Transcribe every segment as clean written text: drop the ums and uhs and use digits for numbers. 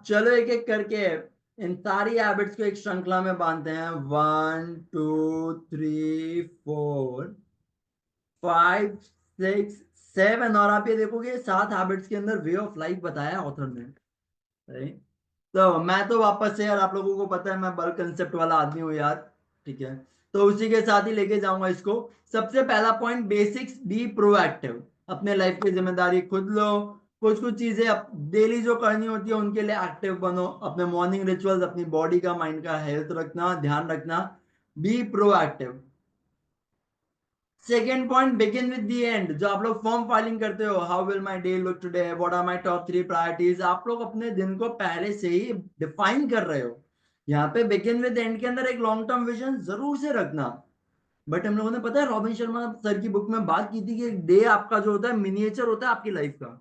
चलो एक एक करके इन सारी हैबिट्स को एक श्रृंखला में बांधते हैं। 1 2 3 4 5 6 7 और आप ये देखोगे 7 हैबिट्स के अंदर वे ऑफ लाइफ बताया ऑथर ने, राइट। तो मैं तो वापस से यार, आप लोगों को पता है मैं बल्क कंसेप्ट वाला आदमी हूँ यार, ठीक है। तो उसी के साथ ही लेके जाऊंगा इसको। सबसे पहला पॉइंट, बेसिक्स, बी प्रोएक्टिव। अपने लाइफ की जिम्मेदारी खुद लो। कुछ कुछ चीजें डेली जो करनी होती है उनके लिए एक्टिव बनो। अपने मॉर्निंग रिचुअल्स, अपनी बॉडी का, माइंड का हेल्थ रखना, ध्यान रखना। Be proactive. Second point, begin with the end. जो आप लोग फॉर्म फाइलिंग करते हो, how will my day look today, what are my top 3 priorities, आप लोग अपने दिन को पहले से ही डिफाइन कर रहे हो। यहाँ पे बिगिन विद एंड के अंदर एक लॉन्ग टर्म विजन जरूर से रखना। बट हम लोगों ने, पता है, रॉबिन शर्मा सर की बुक में बात की थी कि एक डे आपका जो होता है मिनिएचर होता है आपकी लाइफ का।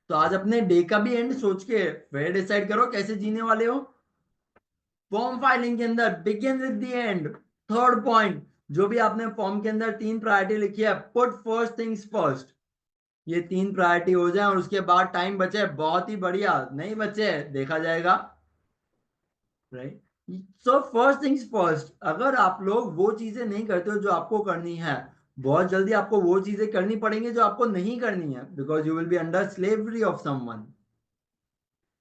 तो आज अपने डे का भी एंड सोच के फिर डिसाइड करो कैसे जीने वाले हो। फॉर्म फाइलिंग के अंदर begin with the and. Third point, जो भी आपने फॉर्म के अंदर 3 प्रायोरिटी लिखी है, पुट फर्स्ट थिंग्स फर्स्ट। ये 3 प्रायोरिटी हो जाए और उसके बाद टाइम बचे, बहुत ही बढ़िया। नहीं बचे, देखा जाएगा, right. So first things first. अगर आप लोग वो चीजें नहीं करते हो जो आपको करनी है, बहुत जल्दी आपको वो चीजें करनी पड़ेंगी जो आपको नहीं करनी है, because you will be under slavery of someone.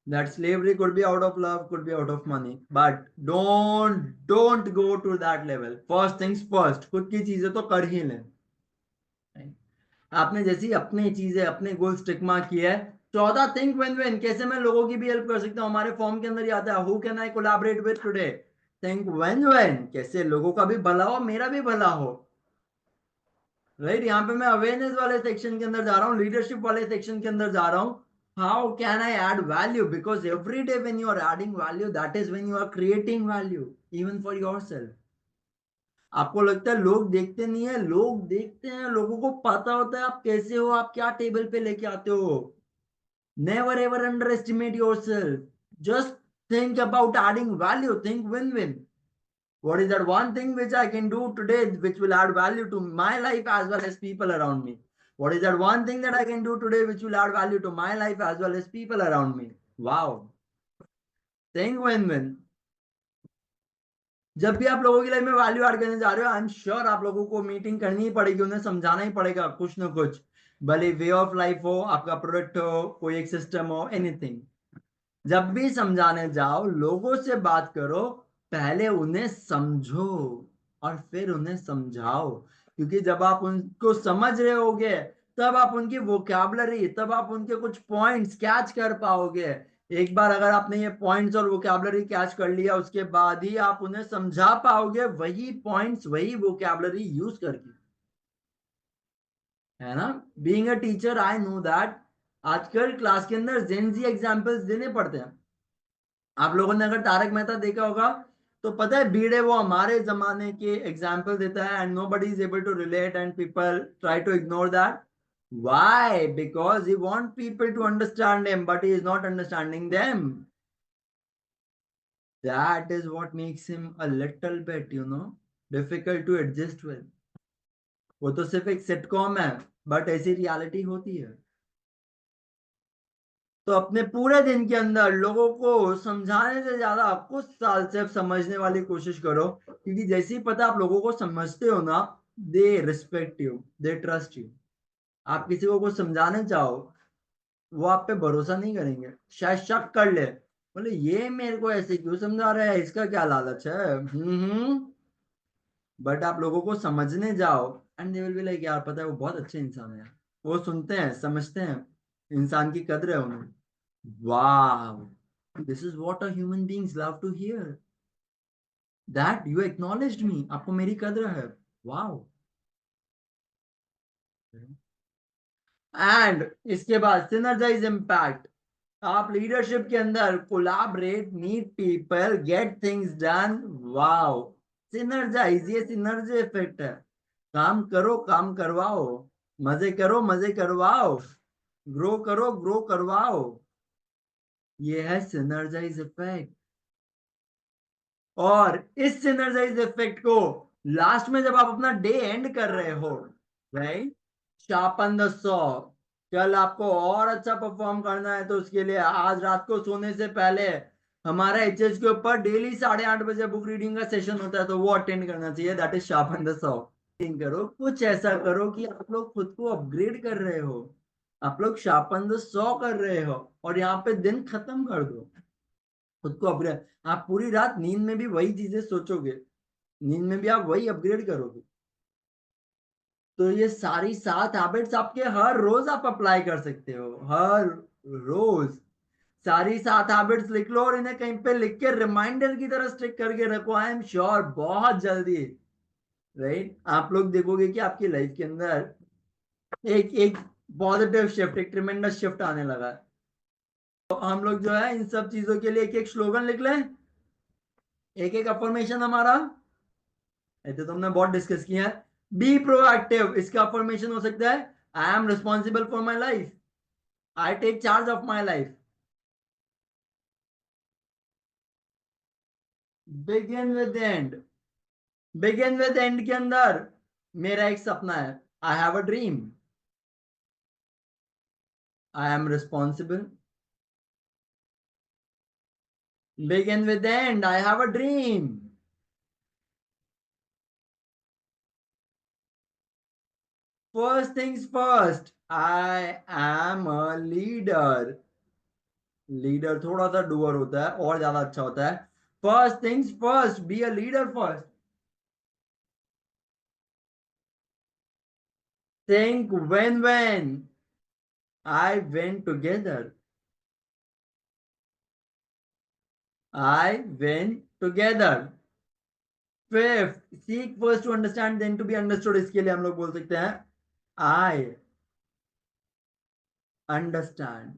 That slavery could be out of love, could be out of money, but don't go to that level. First things first, खुद की चीजें तो कर ही लें। आपने जैसी अपनी चीजें, अपने गोल्स टिक मार्क किया है। 14, थिंक विन विन। कैसे मैं लोगों की भी हेल्प कर सकता हूँ, हमारे फॉर्म के अंदर ही आता है, who can I collaborate with today. Think win win, कैसे लोगों का भी भला हो, मेरा भी भला हो, राइट। यहाँ पे मैं अवेयरनेस वाले सेक्शन के अंदर जा रहा हूँ, लीडरशिप वाले सेक्शन के अंदर जा रहा हूँ। How can I add value, because every day when you are adding value, that is when you are creating value even for yourself. आपको लगता है लोग देखते नहीं है? लोग देखते हैं, लोगों को पता होता है आप कैसे हो, आप क्या टेबल पे लेके आते हो। Never ever under estimate yourself. Just think about adding value, think win win. What is that one thing which I can do today which will add value to my life as well as people around me? What is that one thing that I can do today which will add value to my life as well as people around me? Wow. Think win-win. जब भी आप लोगों की life में value add करने जा रहे हो, आई एम श्योर आप लोगों को मीटिंग करनी ही पड़ेगी, उन्हें समझाना ही पड़ेगा कुछ ना कुछ। भले वे ऑफ लाइफ हो, आपका प्रोडक्ट हो, कोई एक सिस्टम हो, एनीथिंग। जब भी समझाने जाओ, लोगों से बात करो, पहले उन्हें समझो और फिर उन्हें समझाओ। क्योंकि जब आप उनको समझ रहे होगे, तब आप उनकी वोकैबुलरी, तब आप उनके कुछ पॉइंट्स कैच कर पाओगे। एक बार अगर आपने ये पॉइंट्स और वोकैबुलरी कैच कर लिया, उसके बाद ही आप उन्हें समझा पाओगे, वही पॉइंट्स, वही वोकैबुलरी यूज करके, है ना। Being a teacher I know that आजकल क्लास के अंदर जेनजी एग्जांपल्स देने पड़ते हैं। आप लोगों ने अगर तारक मेहता देखा होगा, तो पता है बीड़े वो हमारे जमाने के एग्जाम्पल देता है, and nobody is able to relate and people try to ignore that. Why? Because he want people to understand him but he is not understanding them. That is what makes him a little bit, difficult to adjust with. वो तो सिर्फ एक sitcom है, but ऐसी reality होती है। तो अपने पूरे दिन के अंदर लोगों को समझाने से ज्यादा कुछ साल सिर्फ समझने वाली कोशिश करो, क्योंकि जैसे ही पता आप लोगों को समझते हो ना, they respect you, they trust you. आप किसी को कुछ समझाने चाहो, वो आप पे भरोसा नहीं करेंगे, शायद शक कर ले, बोले ये मेरे को ऐसे क्यों समझा रहा है, इसका क्या लालच है। बट आप लोगों को समझने जाओ, and they will be like, यार पता है वो बहुत अच्छे इंसान है। वो सुनते हैं, समझते हैं, इंसान की कद्र है उन्हें। Wow, this is what a human beings love to hear. That you acknowledged me. आपको मेरी कद्र है। Wow. एंड इसके बाद सिनर्जाइज इम्पैक्ट। आप लीडरशिप के अंदर collaborate, meet people, get things done. Wow, synergise, ये सिनर्जी इफेक्ट है। काम करो, काम करवाओ, मजे करो, मजे करवाओ, ग्रो करो, ग्रो करवाओ। ये है सिनर्जाइज इफेक्ट। और इस सिनर्जाइज इफेक्ट को लास्ट में जब आप अपना डे एंड कर रहे हो, राइट, शार्पन द सॉ, कल आपको और अच्छा परफॉर्म करना है तो उसके लिए आज रात को सोने से पहले हमारा एचएस के ऊपर डेली 8:30 बजे बुक रीडिंग का सेशन होता है, तो वो अटेंड करना चाहिए। That is sharpen the saw. करो कुछ ऐसा करो कि आप लोग खुद को अपग्रेड कर रहे हो, आप लोग शार्पन द सॉ कर रहे हो, और यहाँ पे दिन खत्म कर दो। खुद को अपग्रेड, आप पूरी रात नींद में भी वही चीजें सोचोगे, नींद में भी आप वही अपग्रेड करोगे। तो ये सारी 7 हैबिट्स आपके हर रोज आप अप्लाई कर सकते हो, हर रोज सारी 7 हैबिट्स लिख लो और इन्हें कहीं पे लिख के रिमाइंडर की तरह स्टिक करके रखो। आई एम श्योर बहुत जल्दी, राइट, आप लोग देखोगे कि आपकी लाइफ के अंदर एक एक पॉजिटिव शिफ्ट, एक ट्रिमेंडस शिफ्ट आने लगा है। तो हम लोग जो है इन सब चीजों के लिए एक एक स्लोगन लिख लें, एक एक अफर्मेशन हमारा। ऐसे तो हमने बहुत डिस्कस किया है। बी प्रोएक्टिव, इसका अफर्मेशन हो सकता है I am responsible for my life, I take charge of my life. Begin with end, begin with end के अंदर मेरा एक सपना है, I have a dream, I am responsible. Begin with end, I have a dream. First things first, I am a leader. Leader थोड़ा सा doer होता है और ज्यादा अच्छा होता है। First things first, be a leader first. Think when I win together, I win together। Fifth, seek first to understand then to be understood, इसके लिए हम लोग बोल सकते हैं I understand।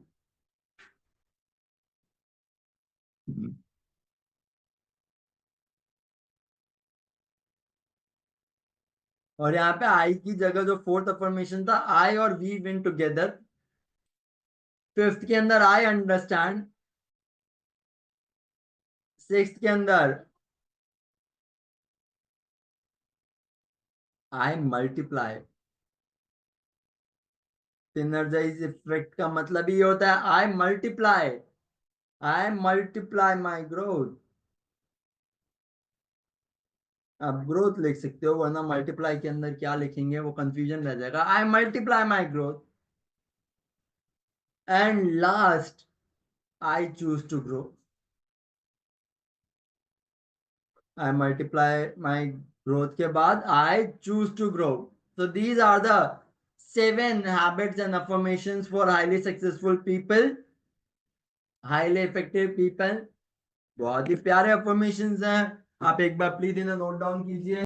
और यहाँ पे आई की जगह जो फोर्थ अफर्मेशन था, आई और वी विन टुगेदर। फिफ्थ के अंदर आई अंडरस्टैंड, सिक्स्थ के अंदर आई मल्टीप्लाई। सिनर्जाइज इफेक्ट का मतलब ही होता है I multiply, I multiply my growth. आप ग्रोथ लिख सकते हो, वरना मल्टीप्लाई के अंदर क्या लिखेंगे वो कंफ्यूजन रह जाएगा। I multiply my growth. And last, I choose to grow. I multiply my growth के बाद I choose to grow. So these are the 7 habits and affirmations for highly successful people, highly effective people. बहुत ही प्यारे affirmations हैं, आप एक बार please इन्हें नोट डाउन कीजिए।